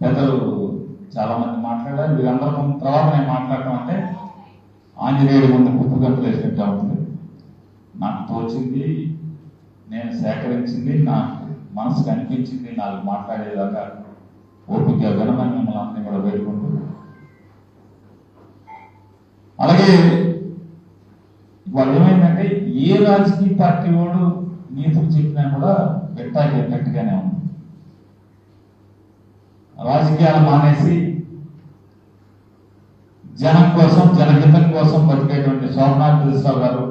పెద్దలు చాలా మంది మాట్లాడారు. వీరందరూ తర్వాత నేను మాట్లాడటం అంటే ఆంజనేయుడి ముందు కుప్పు గంతులు వేసినట్టు ఉంటుంది. నాకు తోచింది, నేను సేకరించింది, నాకు మనసుకు అనిపించింది, నాకు మాట్లాడేదాకా ఓపిక వినమని మిమ్మల్ని అందరినీ కూడా వేడుకుంటూ, అలాగే వాళ్ళు ఏమైందంటే ఏ రాజకీయ పార్టీ వాడు నీతులు చెప్పినా కూడా గట్టిగానే ఉంది. రాజకీయాలు మానేసి జనం కోసం, జనహితం కోసం బతికేటువంటి సోమనాథ్ దిల్సాల్ గారు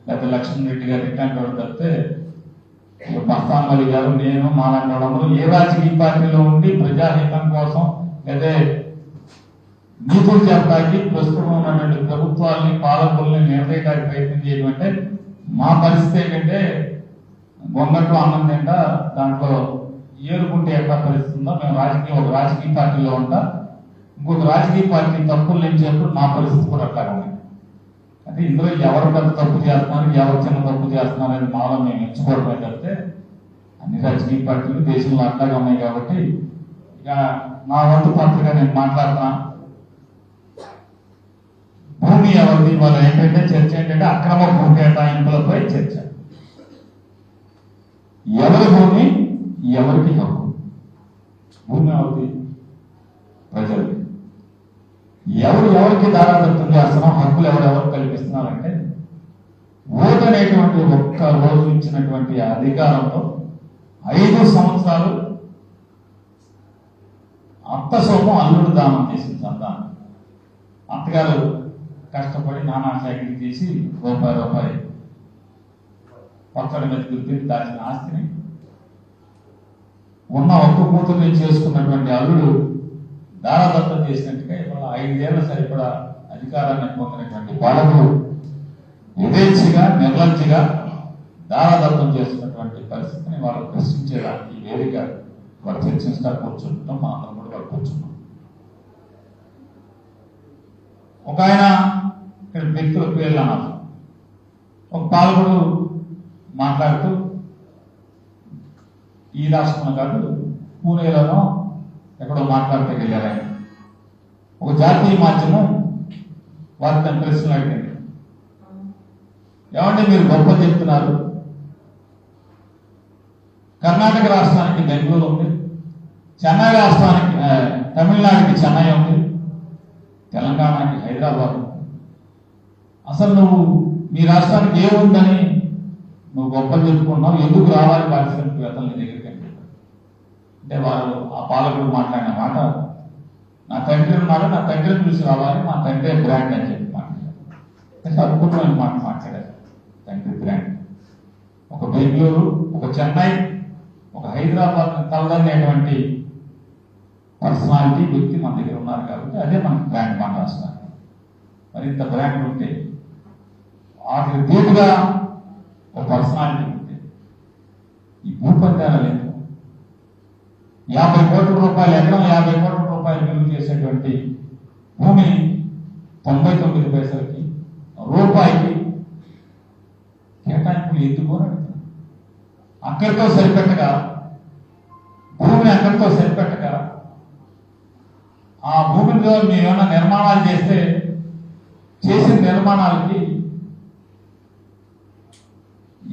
లేకపోతే లక్ష్మణ్ రెడ్డి గారు ఇట్లాంటి వాడు తప్పితే మస్తాన్ అలీ గారు, నేను, మాలాంటి వాళ్ళందరూ ఏ రాజకీయ పార్టీలో ఉండి ప్రజాహితం కోసం లేదా నీతులు చెప్పడానికి ప్రస్తుతం ఉన్నటువంటి ప్రభుత్వాలని, పాలకుల్ని నిర్ణయించడానికి ప్రయత్నం చేయడం అంటే మా పరిస్థితి ఏంటంటే గొంగట్లో అన్నం తింటా దాంట్లో ఏరుకుంటే ఎట్లా పరిస్థితి ఉందో మేము ఒక రాజకీయ పార్టీలో ఉంటా, ఇంకొక రాజకీయ పార్టీ తప్పులు లేచేప్పుడు మా పరిస్థితి కూడా అట్లా ఉంది. అంటే ఇందులో ఎవరు పెద్ద తప్పు చేస్తున్నారు, ఎవరు చిన్న తప్పు చేస్తున్నారు అనేది మాలో మేము ఎంచుకోవడమే తప్పితే అన్ని రాజకీయ పార్టీలు దేశంలో అట్లాగే ఉన్నాయి. కాబట్టి ఇక నా వంతు పాత్రగా నేను మాట్లాడుతున్నా. భూమి ఎవరిది, వాళ్ళు ఏంటంటే చర్చ ఏంటంటే అక్రమ భూ కేటాయింపులపై చర్చ. ఎవరి భూమి, ఎవరికి హక్కు? భూమి ఎవరిది? ప్రజలు. ఎవరికి దారాదత్తం చేస్తున్నాం, హక్కులు ఎవరెవరు కల్పిస్తున్నారంటే ఓటు అనేటువంటి ఒక్క రోజు ఇచ్చినటువంటి అధికారంతో 5 సంవత్సరాలు అత్త సొమ్ము అల్లుడు దానం చేసింది సంతానం. అత్తగారు కష్టపడి నానా సేకరణ చేసి రూపాయి పచ్చడి మీద గుర్తి దాచిన ఆస్తిని ఉన్న ఒక్క కూతుర్ని చేసుకున్నటువంటి అల్లుడు దారాదత్తం చేసినట్టుగా ఇవాళ 5 ఏళ్ల సరిపడా అధికారాన్ని పొందినటువంటి బాలకులు యథేచ్ఛగా, నిర్లజ్జగా దారాదత్తం చేస్తున్నటువంటి పరిస్థితిని వాళ్ళు ప్రశ్నించేదానికి వేదిక వాళ్ళు చర్చించడానికి కూర్చుంటాం. మా అందరం కూడా వాళ్ళు కూర్చున్నాం. ఒక ఆయన ఇక్కడ వ్యక్తుల పేర్లు అన్నారు. ఒక పాలకుడు మాట్లాడుతూ ఈ రాష్ట్రంలో కాదు పూణేలోనో ఎక్కడో మాట్లాడితే వెళ్ళారు ఆయన. ఒక జాతీయ మాధ్యమం వారిని ప్రశ్నలు అడిగింది, ఏమంటే మీరు గొప్ప చెప్తున్నారు, కర్ణాటక రాష్ట్రానికి బెంగళూరు ఉంది, చెన్నై రాష్ట్రానికి తమిళనాడుకి చెన్నై ఉంది, తెలంగాణకి హైదరాబాద్. అసలు నువ్వు మీ రాష్ట్రానికి ఏముందని నువ్వు గొప్పలు చెప్పుకున్నావు, ఎందుకు రావాలి పారిశ్రామికవేత్తలు నీ దగ్గరికి అంటే వారు ఆ పాలకుడు మాట్లాడిన మాట, నా తండ్రి ఉన్నాడు, నా తండ్రిని చూసి రావాలి, మా తండ్రి బ్రాండ్ అని చెప్పి మాట్లాడారు. అద్భుతమైన మాట మాట్లాడారు. తండ్రి బ్రాండ్. ఒక బెంగళూరు, ఒక చెన్నై, ఒక హైదరాబాద్ తలదనేటువంటి పర్సనాలిటీ వ్యక్తి మన దగ్గర ఉన్నారు కాబట్టి అదే మనకు బ్రాండ్ మన రాష్ట్రానికి. మరి ఇంత బ్రాండ్ ఉంటే వాటికి తీరుగా ఒక పర్సనాలిటీ ఉంటే ఈ భూపందాల లేదు 50 కోట్ల రూపాయలు ఎకరం, 50 కోట్ల రూపాయలు విలువ చేసేటువంటి భూమిని 99 పైసలకి, రూపాయికి కేటాయింపులు ఎందుకు అడుగుతున్నారు. అక్కడితో సరిపెట్టగా, భూమిని అక్కడితో సరిపెట్టగా ఆ భూమిలో మేము ఏమైనా నిర్మాణాలు చేస్తే చేసిన నిర్మాణాలకి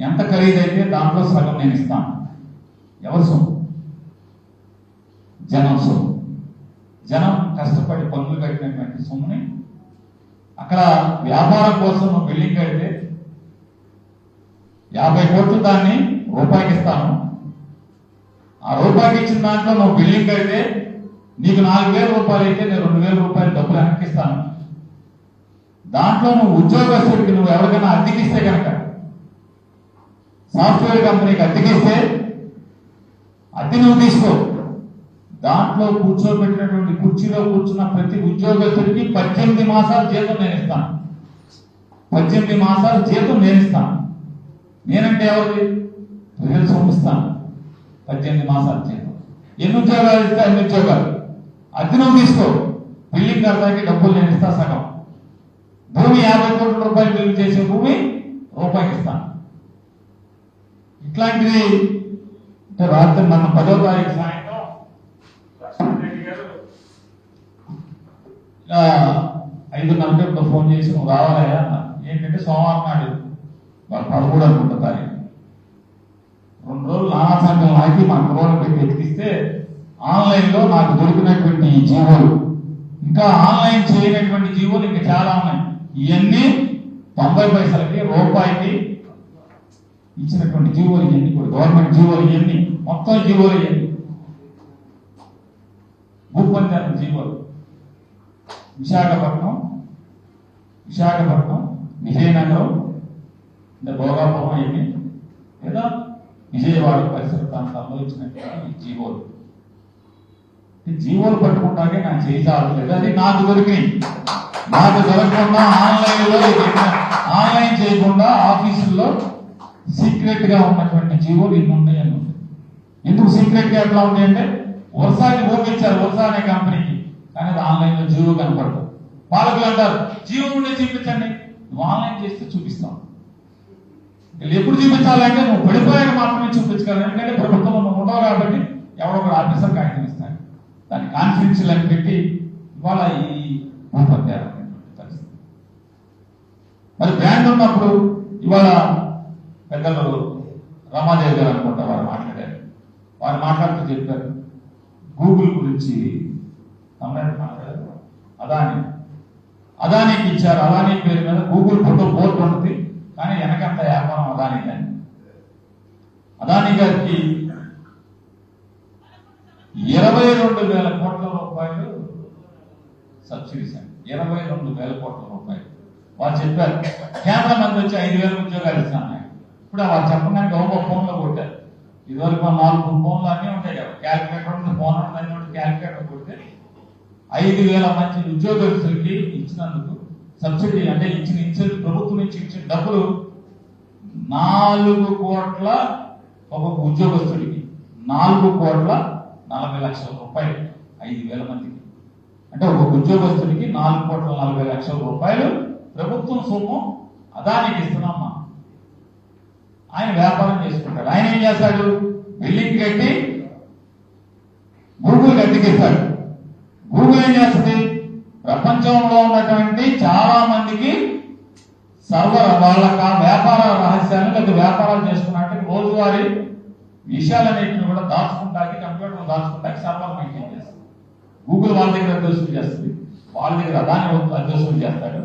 ఎంత ఖరీదైతే దాంట్లో సగం నేను ఇస్తాను. ఎవరి సొమ్ము? జనం సొమ్ము. జనం కష్టపడి పన్నులు కట్టినటువంటి సొమ్ముని అక్కడ వ్యాపారం కోసం నువ్వు బిల్డింగ్ కడితే 50 కోట్లు దాన్ని రూపాయికి ఇస్తాను. ఆ రూపాయికి ఇచ్చిన దాంట్లో నువ్వు బిల్డింగ్ కడితే నీకు 4,000 రూపాయలు అయితే నేను 2,000 రూపాయలు డబ్బులు వెనక్కిస్తాను. దాంట్లో నువ్వు ఉద్యోగస్తుడికి నువ్వు ఎవరికైనా అద్దెకిస్తే కనుక, సాఫ్ట్వేర్ కంపెనీకి అద్దెకిస్తే అద్దె నువ్వు తీసుకో, దాంట్లో కూర్చోబెట్టినటువంటి కుర్చీలో కూర్చున్న ప్రతి ఉద్యోగస్తుడికి 18 మాసాలు జీతం నేను ఇస్తాను. 18 మాసాలు జీతం నేను ఇస్తాను. నేనంటే ఎవరిది? ప్రజలు సొమ్మిస్తాను. 18 మాసాలు జీతం. ఎన్ని ఉద్యోగాలు ఇస్తే అన్ని ఉద్యోగాలు. అద్దె నువ్వు తీసుకో, బిల్డింగ్ కడతానికి డబ్బులు నేను ఇస్తా సగం. భూమి 50 కోట్ల రూపాయలు బిల్లు చేసే భూమి రూపాయికి ఇస్తాను. ఇట్లాంటిది రాత్రి మన 10వ తారీఖు సాయంత్రం ఇలా 5:30 ఫోన్ చేసి నువ్వు రావాలయ్యా ఏంటంటే సోమవారం నాడు వాళ్ళు 13 అనుకుంటా తారీఖు 2 రోజులు నానా సంఘం ఆగి మా కుర్రోలు పెట్టి ఎతికిస్తే ఆన్లైన్లో నాకు దొరికినటువంటి జీవోలు ఇంకా ఆన్లైన్ చేయనటువంటి జీవోలు ఇంకా చాలా ఉన్నాయి. ఇవన్నీ 90 పైసలకి రూపాయికి ఇచ్చినటువంటి జీవోలు ఇవన్నీ కూడా గవర్నమెంట్ జీవోలు ఇవన్నీ మొత్తం జీవోలు ఇవన్నీ భూపంచాయతీ జీవోలు విశాఖపట్నం విజయనగరం అంటే భోగాపురం ఇవన్నీ లేదా విజయవాడ పరిసర ప్రాంతాల్లో ఇచ్చినటువంటి జీవోలు పట్టుకుంటాకే నాకు చేయి చాలలేదు. అది నాకు దొరికినాయి. నాకు దొరకకుండా ఆన్లైన్ చేయకుండా ఆఫీసుల్లో సీక్రెట్ గా ఉన్నటువంటి జీవోలు ఇన్ని ఉన్నాయని ఉంది. ఎందుకు సీక్రెట్ గా ఎట్లా ఉన్నాయంటే వర్షాకి భూమించారు వర్ష అనే కంపెనీకి, కానీ అది ఆన్లైన్ లో జీవో కనపడదు. పాలకులు అంటారు జీవో ఉండే చూపించండి, నువ్వు ఆన్లైన్ చేస్తే చూపిస్తాం. ఎప్పుడు చూపించాలంటే నువ్వు పడిపోయాక మాత్రమే చూపించగలరు. ఎందుకంటే ప్రభుత్వంలో నువ్వు ఉండవు కాబట్టి ఎవరో ఒక ఆఫీసర్ కాగితం ఇస్తాడు, దాన్ని కాన్ఫిడెన్షియల్ అని పెట్టి ఇవాళ ఈ భూపత్యాలు పరిస్థితి. మరి బ్రాండ్ ఉన్నప్పుడు ఇవాళ పెద్దలు రామాదేవి గారు అనుకుంటా వారు మాట్లాడారు. వారు మాట్లాడుతూ చెప్పారు గూగుల్ గురించి మాట్లాడారు. అదానికి ఇచ్చారు. అదానీ పేరు మీద గూగుల్ ఫోటో బోర్డు ఉంటుంది, కానీ వెనకంత వ్యాపారం అదానీ కానీ. అదానీ గారికి 22,000 కోట్ల రూపాయలు సబ్సిడీస్ అండి. 22,000 కోట్ల రూపాయలు. వాళ్ళు చెప్పారు కేంద్ర మంత్రి వచ్చి 5,000 ఉద్యోగాలు ఇస్తాను. ఇప్పుడు వాళ్ళు చెప్పడానికి ఒక ఫోన్లో కొట్టారు. ఇదివరకు 4 ఫోన్లు అన్నీ ఉంటాయి కదా, క్యాలిక్యులేటర్ ఉంటుంది, ఫోన్ ఉంటుంది, అన్నీ ఉంటుంది. క్యాలిక్యులేటర్ కొడితే 5,000 మంది ఉద్యోగస్తులకి ఇచ్చినందుకు సబ్సిడీ అంటే ఇచ్చేది ప్రభుత్వం నుంచి ఇచ్చిన డబ్బులు 4 కోట్ల ఒక్కొక్క ఉద్యోగస్తుడికి 4,40,00,000 రూపాయలు 5,000 మందికి. అంటే ఒక ఉద్యోగస్తుడికి 4,40,00,000 రూపాయలు ప్రభుత్వం సొమ్ము అదానికి ఇస్తున్నామా. ఆయన వ్యాపారం చేసుకుంటాడు. ఆయన ఏం చేస్తాడు, బిల్డింగ్ కట్టి గూగుల్ గట్టికిస్తాడు. గూగుల్ ఏం చేస్తుంది, ప్రపంచంలో ఉన్నటువంటి చాలా మందికి సర్వర్ వాళ్ళ వ్యాపార రహస్యాలు లేదా వ్యాపారాలు చేసుకున్నట్టు రోజువారీ విషయాలన్నింటిని కూడా దాచుకుంటానికి కంప్యూటర్ దాచుకుంటానికి సర్వర్ మెయింటైన్ చేస్తుంది. గూగుల్ వాళ్ళ దగ్గర అధ్యక్షులు చేస్తుంది, వాళ్ళ దగ్గర అదాని అధ్యక్షులు చేస్తాడు.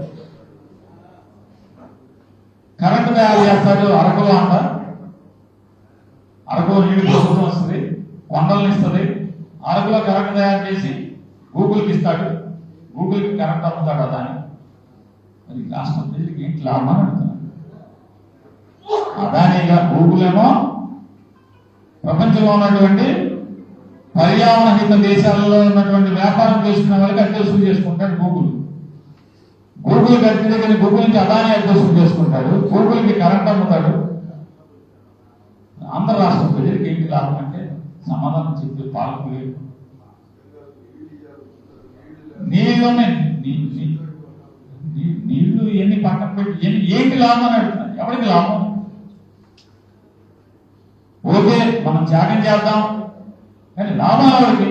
కరెంటు తయారు చేస్తాడు. అరకులో అంటారు, అరకులో నీళ్ళు ప్రభుత్వం వస్తుంది, కొండలను ఇస్తుంది. అరకులో కరెంటు తయారు చేసి గూగుల్కి ఇస్తాడు, గూగుల్కి కరెంట్ అమ్ముతాడు అదాని. మరి రాష్ట్ర ప్రజలకి ఏంటి లాభం అని అడుగుతున్నాడు. అదానిగా గూగుల్ ఏమో ప్రపంచంలో ఉన్నటువంటి పర్యావరణ హిత దేశాలలో ఉన్నటువంటి వ్యాపారం చేసుకునే వాళ్ళకి అధ్యక్షులు చేసుకుంటాడు గూగుల్. గూగుల్ గట్టి దగ్గర గూగుల్ నుంచి అదాని అధ్యక్షులు చేసుకుంటాడు, గూగుల్కి కరెంట్ అమ్ముతాడు. ఆంధ్ర రాష్ట్ర ప్రజలకి ఏంటి లాభం అంటే సమాధానం చెప్పే పాలకులు లేదు. నీళ్లు ఎన్ని పక్కన పెట్టి ఏంటి లాభం అని అడుగుతున్నారు. ఎవరికి లాభం? ఓకే మనం త్యాగం చేద్దాం, కానీ లాభం ఎవరికి?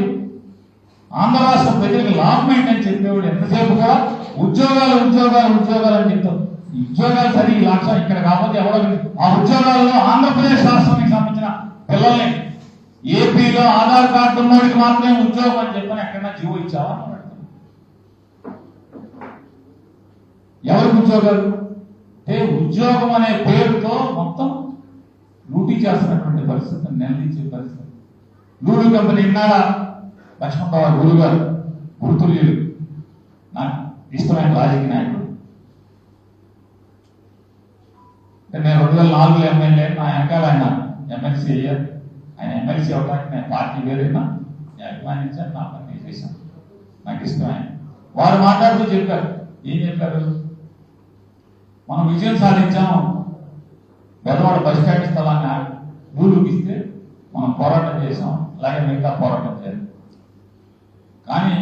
ఆంధ్ర రాష్ట్ర ప్రజలకు లాభం ఏంటని చెప్పేవాడు ఎంతసేపు కూడా ఉద్యోగాలు ఉద్యోగాలు ఉద్యోగాలు అని చెప్తాం. ఉద్యోగాలు సరి ఈ లక్ష్యం ఇక్కడ కాకపోతే ఎవరో ఆ ఉద్యోగాల్లో ఆంధ్రప్రదేశ్ రాష్ట్రానికి సంబంధించిన పిల్లల్ని ఏపీలో ఆధార్ కార్డు ఉన్నోడికి మాత్రమే ఉద్యోగం అని చెప్పని ఎక్కడన్నా జీవో ఇచ్చావా? ఎవరికి ఉద్యోగాలు అంటే ఉద్యోగం అనే పేరుతో మొత్తం లూటీ చేస్తున్నటువంటి పరిస్థితి, నిలదీసే పరిస్థితి. లూడు కంపెనీ ఇన్నాడా లక్ష్మణరావు గురు గారు గుర్తులు నాకు ఇష్టమైన రాజకీయ నాయకుడు. నేను 2004లో ఎమ్మెల్యే, నా వెనకాల ఆయన ఎమ్మెల్సీ అయ్యారు. ఆయన ఎమ్మెల్సీ అవడానికి నేను పార్టీ వేరైనా అభిమానించాను, నా పని చేశాను, నాకు ఇష్టమైన. వారు మాట్లాడుతూ చెప్పారు, ఏం చెప్పారు, మనం విజయం సాధించాం, పెద్దవాడ బస్ స్టాండ్ స్థలాన్ని రూలుకి ఇస్తే మనం పోరాటం చేసాం, అలాగే మిగతా పోరాటం చేయాలి. కానీ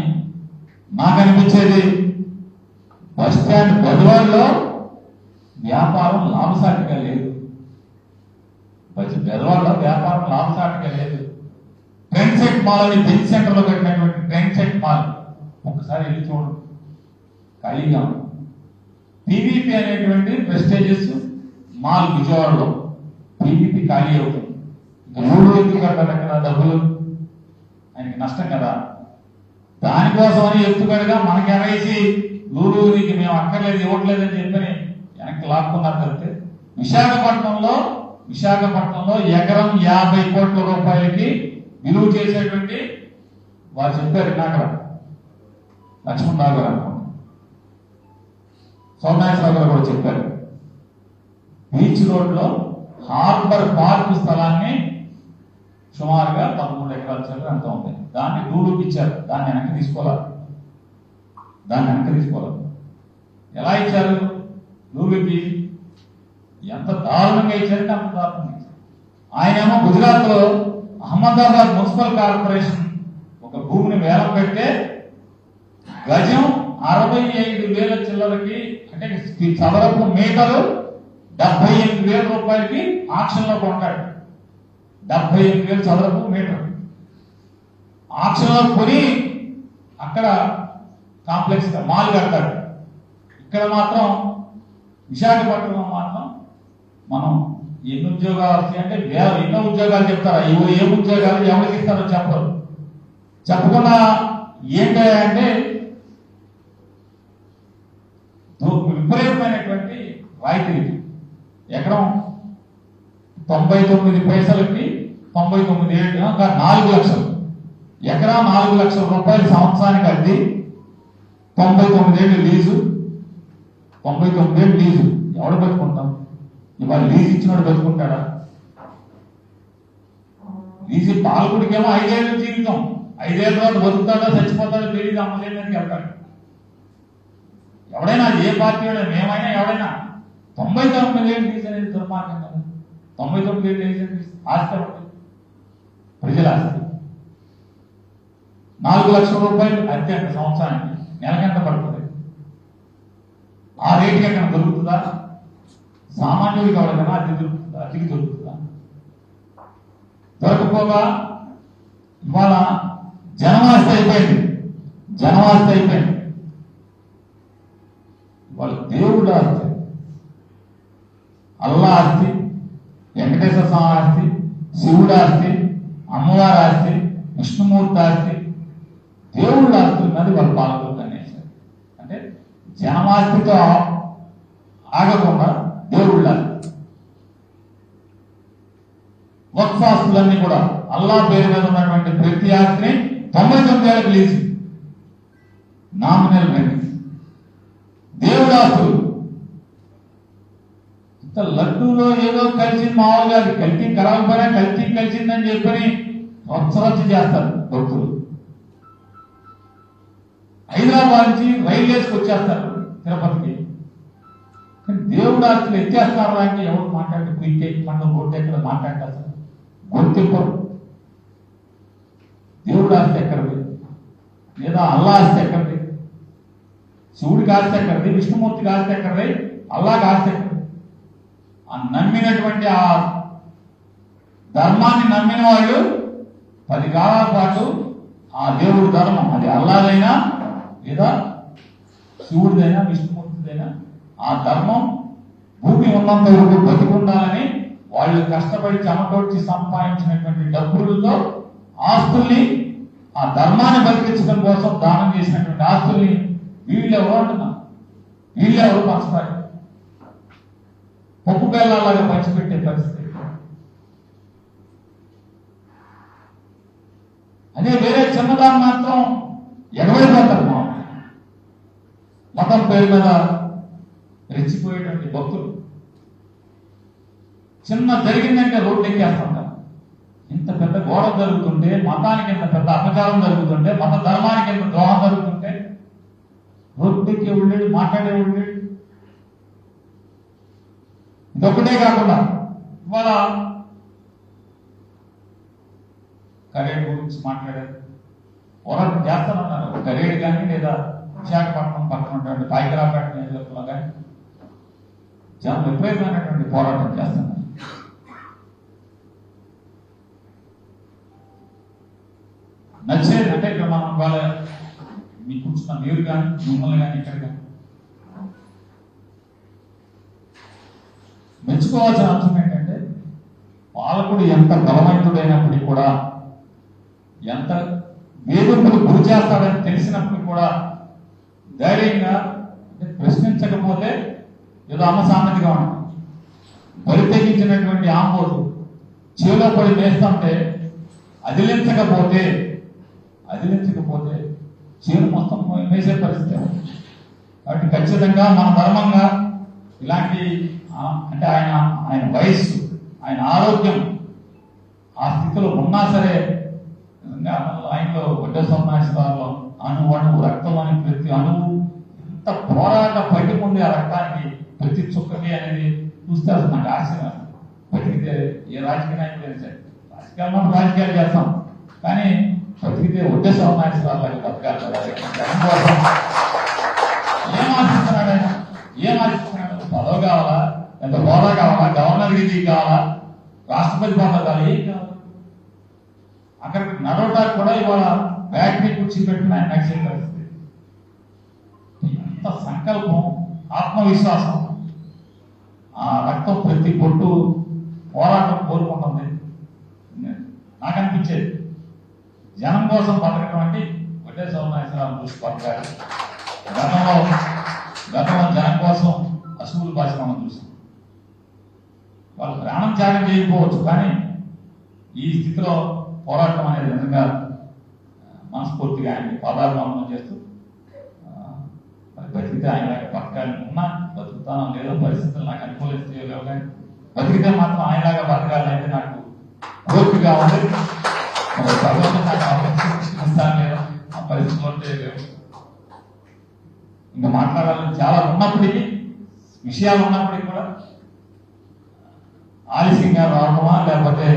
నాకు అనిపించేది బస్ స్టాండ్ పెద్దవాడలో వ్యాపారం లాభసాటిగా లేదు. పెద్దవాడలో వ్యాపారం లాభసాటిగా లేదు. ట్రెండ్ సెట్ మాల్ అని బెంచ్ సెంటర్ లో కట్టినటువంటి ట్రెండ్ సెట్ ఒక్కసారి వెళ్ళి చూడండి, ఖాళీగా ఉంది. పీవీపీ అనేటువంటి ప్రెస్టేజియస్ మాల్ విజయవాడలో పీవీపీ ఖాళీ అవుతుంది. ఇంకా మూడు ఎందుకు కట్టాలి కదా, డబ్బులు ఆయనకి నష్టం కదా. దానికోసమని ఎత్తుగడగా మనకి ఎనవేసి లూలూరికి మేము అక్కర్లేదు ఇవ్వట్లేదని చెప్పని వెనక్కి లాక్కున్నారు తప్పితే విశాఖపట్నంలో ఎకరం 50 కోట్ల రూపాయలకి విలువ చేసేటువంటి వారు చెప్పారు. నాకు లక్ష్మణరావు గారు అనుకోండి, సోమేశ్వరరావు గారు కూడా చెప్పారు. బీచ్ రోడ్లో హార్బర్ పార్క్ స్థలాన్ని సుమారుగా 13 ఎకరాల చదువు అంత ఉంది. దాన్ని లూలూకి ఇచ్చారు. దాన్ని వెనక్కి తీసుకోవాలి. ఎలా ఇచ్చారు? లూలూకి ఎంత దారుణంగా ఇచ్చారంటే అంత దారుణంగా ఇచ్చారు. ఆయనేమో గుజరాత్ లో అహ్మదాబాద్ మున్సిపల్ కార్పొరేషన్ ఒక భూమిని వేలం పెడితే గజం 65,000 చిల్లరకి, అంటే చదరపు మీటరు 78,000 రూపాయలకి ఆక్షన్ లో కొంటాడు. 78,000 చదరపు మీటర్ ఆక్షన్ లో కొని అక్కడ కాంప్లెక్స్ మాల్ కడతాడు. ఇక్కడ మాత్రం విశాఖపట్నంలో మాత్రం మనం ఎన్ని ఉద్యోగాలు వస్తాయి అంటే ఎన్నో ఉద్యోగాలు చెప్తారా, ఏ ఉద్యోగాలు ఎవరికి ఇస్తారో చెప్పరు. చెప్పకుండా ఏంటంటే విపరీతమైనటువంటి రాయితీ. ఎకరం 99 పైసలకి 99 ఏళ్ళు 4 లక్షలు, ఎకరా 4 లక్షల రూపాయలు సంవత్సరానికి అద్దె, 99 ఏళ్ళు లీజు. 99 ఏళ్ళు లీజు ఎవడు బతుకుంటాం? ఇవాళ లీజు ఇచ్చినోడు బతుకుంటాడా? లీజు పాలకుడికేమో 5 ఏళ్ళ జీవితం, 5 ఏళ్ళ తర్వాత బతుకుతాడో చచ్చిపోతాడో తెలియదు. అమ్మలేదానికి వెళ్తాడు. ఎవడైనా ఏ పార్టీ మేమైనా ఎవడైనా 99 ఏళ్ళు లీజు అనేది దుర్మార్గం కదా. 99 ఏళ్ళు లీజు ఆస్తి ప్రజల ఆస్తి. 4 లక్షల రూపాయలు అద్దె అంటే సంవత్సరానికి నెలకెంత పడుతుంది? ఆ రేటుకి ఎక్కడ దొరుకుతుందా? సామాన్యుడికి ఎవరికైనా అద్దెకి దొరుకుతుందా? దొరకపోగా ఇవాళ జనవాస్తి అయిపోయింది. ఇవాళ దేవుడు ఆస్తి, అల్లా ఆస్తి, వెంకటేశ్వర స్వామి ఆస్తి, శివుడు ఆస్తి, అమ్మవారి ఆస్తి, విష్ణుమూర్తి ఆస్తి, దేవుళ్ళ ఆస్తుల మీద వాళ్ళు పాల్గొంటారు. అంటే జనమాస్తితో ఆగకుండా దేవుళ్ళ వక్ఫ్ ఆస్తులన్నీ కూడా అల్లా పేరు మీద ఉన్నటువంటి ప్రతి ఆస్తిని 99 ఏళ్ళకి లీజు, నామినల్ రెంట్. దేవుడు ఆస్తులు ఇంత లడ్డూలో ఏదో కలిసింది, మామూలుగా అది కల్తీ కరాకపోయినా కల్తీ కలిసిందని చెప్పని రచ్చ చేస్తారు భక్తులు. హైదరాబాద్ నుంచి రైలు వేసుకొచ్చేస్తారు తిరుపతికి. కానీ దేవుడు ఆస్తులు ఎత్తేస్తారు అంటే ఎవరు మాట్లాడితే పీకే పండుగ గొట్టెక్కడ మాట్లాడతారు? గొంతెప్పరు. దేవుడు ఆస్తి ఎక్కడిది? లేదా అల్లా ఆస్తి ఎక్కడిది? శివుడికి ఆస్తి ఎక్కడిది? విష్ణుమూర్తికి ఆస్తి ఎక్కడిది? అల్లాకి ఆస్తి ఎక్కడిది? ఆ నమ్మినటువంటి ఆ ధర్మాన్ని నమ్మిన వాళ్ళు 10 కాలాల పాటు ఆ దేవుడి ధర్మం, అది అల్లాదైనా లేదా శివుడిదైనా విష్ణుమూర్తిదైనా, ఆ ధర్మం భూమి ఉన్నంత వరకు బతికుండాలని వాళ్ళు కష్టపడి చెమటోడ్చి సంపాదించినటువంటి డబ్బులతో ఆస్తుల్ని, ఆ ధర్మాన్ని బతికించడం కోసం దానం చేసినటువంటి ఆస్తుల్ని వీళ్ళెవరు అంటున్నారు? వీళ్ళెవరు పంచుతారు? పప్పు బెల్లాలాగా పంచిపెట్టే పరిస్థితి. అదే వేరే చిన్నదాన్ని మాత్రం ఎగవైపోతారు. మతం పేరు మీద రెచ్చిపోయేటువంటి భక్తులు చిన్న జరిగిందంటే రోడ్డు ఎక్కేస్తుంటారు. ఇంత పెద్ద గోడ జరుగుతుంటే, మతానికి ఇంత పెద్ద అపచారం జరుగుతుంటే, మత ధర్మానికి ఇంత ద్రోహం జరుగుతుంటే రోడ్డు ఎక్కే ఉండేది, మాట్లాడే ఉండేది. ఇదొక్కటే కాకుండా ఇవాళ కరేడు గురించి మాట్లాడారు, పోరాటం చేస్తానన్నారు. కరేడు కానీ లేదా విశాఖపట్నం పక్కన ఉన్నటువంటి పాయికరాపేట నియోజకవర్గంలో కానీ చాలా విపరీతమైనటువంటి పోరాటం చేస్తున్నారు. నచ్చేది అంటే ఇక్కడ మనం వాళ్ళ మీ కూర్చున్న మీరు కానీ మిమ్మల్ని కానీ ఇక్కడ కానీ మెచ్చుకోవాల్సిన అంశం ఏంటంటే పాలకుడు ఎంత బలవంతుడైనప్పటికీ కూడా ఎంత వేధింపులు గురి చేస్తాడని తెలిసినప్పుడు కూడా ధైర్యంగా ప్రశ్నించకపోతే ఏదో అమ్మ సామెతగా ఉంటుంది. బలి తెగించినటువంటి ఆంబోతు చేలో పడి వేస్తుంటే అదిలించకపోతే చేను మొత్తం వేసే పరిస్థితి. కాబట్టి ఖచ్చితంగా మన ధర్మంగా ఇలాంటి అంటే ఆయన వయస్సు, ఆయన ఆరోగ్యం ఆ స్థితిలో ఉన్నా సరే ఆయనలో వడ్డ సమాచారంలో అణువు రక్తం అని ప్రతి అణువు ఎంత పోరాట బయటకు ఉంది ఆ రక్తానికి ప్రతి చుక్కకి అనేది చూస్తే అసలు నాకు ఆశ్చర్యం. బతికితే ఏ రాజకీయ నాయకులు సరే రాజకీయాలు చేస్తాం కానీ బతికితే వడ్డ సమాచారాలు బతకాలి. జనం కోసం ఏం ఆశిస్తున్నాడు ఆయన? ఏం ఆశిస్తున్నాడు? పదవి కావాలా, ఎంత హోదా కావాలా, గవర్నర్ గిరి కావాలా, రాష్ట్రపతి పదవి కావాలి, ఏం కావాలి? అక్కడికి నడవడానికి కూడా ఇవాళ బ్యాటరీ కూర్చిపెట్టిన ఆయన నడిచే పరిస్థితి. ఎంత సంకల్పం, ఆత్మవిశ్వాసం, ఆ రక్తం ప్రతి పొట్టు పోరాటం కోరుకుంటుంది. నాకు అనిపించేది జనం కోసం బతకడం అంటే వడ్డే సోమేశ్వరరావు చూసి బతకాలి. గతంలో జనం కోసం అసూలు భాష మనం చూసాం. వాళ్ళు ప్రాణం త్యాగం చేయకపోవచ్చు కానీ ఈ స్థితిలో పోరాటం అనేది నిజంగా మనస్ఫూర్తిగా ఆయన్ని పాదాభివందనం చేస్తూ బతికితే ఆయన బతకాలని ఉన్నా బతుకుతానో లేదో పరిస్థితులు నాకు అనుకూలిస్తే లేవు కానీ బతికితే మాత్రం ఆయనలాగా బతకాలంటే నాకు కోరికగా ఉంది. భగవంతుడు నాకు అవకాశం లేదా ఆ పరిస్థితులు లేవు. ఇంకా మాట్లాడాలని చాలా ఉన్నప్పటికీ విషయాలు ఉన్నప్పటికీ కూడా ఆలస్యంగా రావడమా లేకపోతే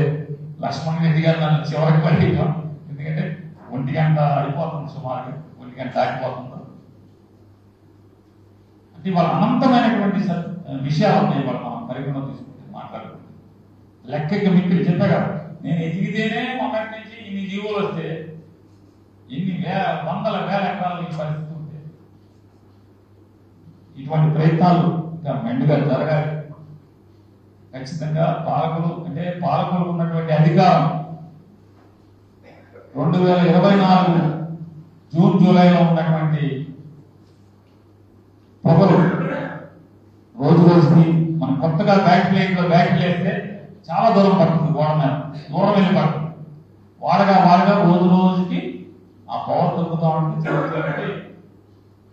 లక్ష్మణ్ రెడ్డి గారు నన్ను చివరికి పడిపోయాం. ఎందుకంటే 1 గంట అయిపోతుంది, సుమారుగా 1 గంట ఆగిపోతుంది. అంటే వాళ్ళ అనంతమైనటువంటి విషయాలు ఉన్నాయి. వాళ్ళు మనం పరిగణలో తీసుకుంటే మాట్లాడుకుంటే లెక్కకి మీకు చెప్పా కదా, నేను ఎదిగితేనే మొదటి నుంచి ఇన్ని జీవులు వస్తే ఇన్ని వందల వేల ఎకరాలు ఈ పరిస్థితి ఉంటే ఇటువంటి ప్రయత్నాలు ఇంకా మెండుగా జరగాలి. ఖచ్చితంగా పాలకులు ఉన్నటువంటి అధికారం 2024 జూన్ జూలైలో ఉన్నటువంటి పొగలు రోజు రోజుకి మనం కొత్తగా బ్యాటరీ వేస్తే చాలా దూరం పడుతుంది. గోడ మీద దూరం వెళ్ళి పడుతుంది. వాడగా రోజు రోజుకి ఆ పవర్ దొరుకుతా ఉంటుంది.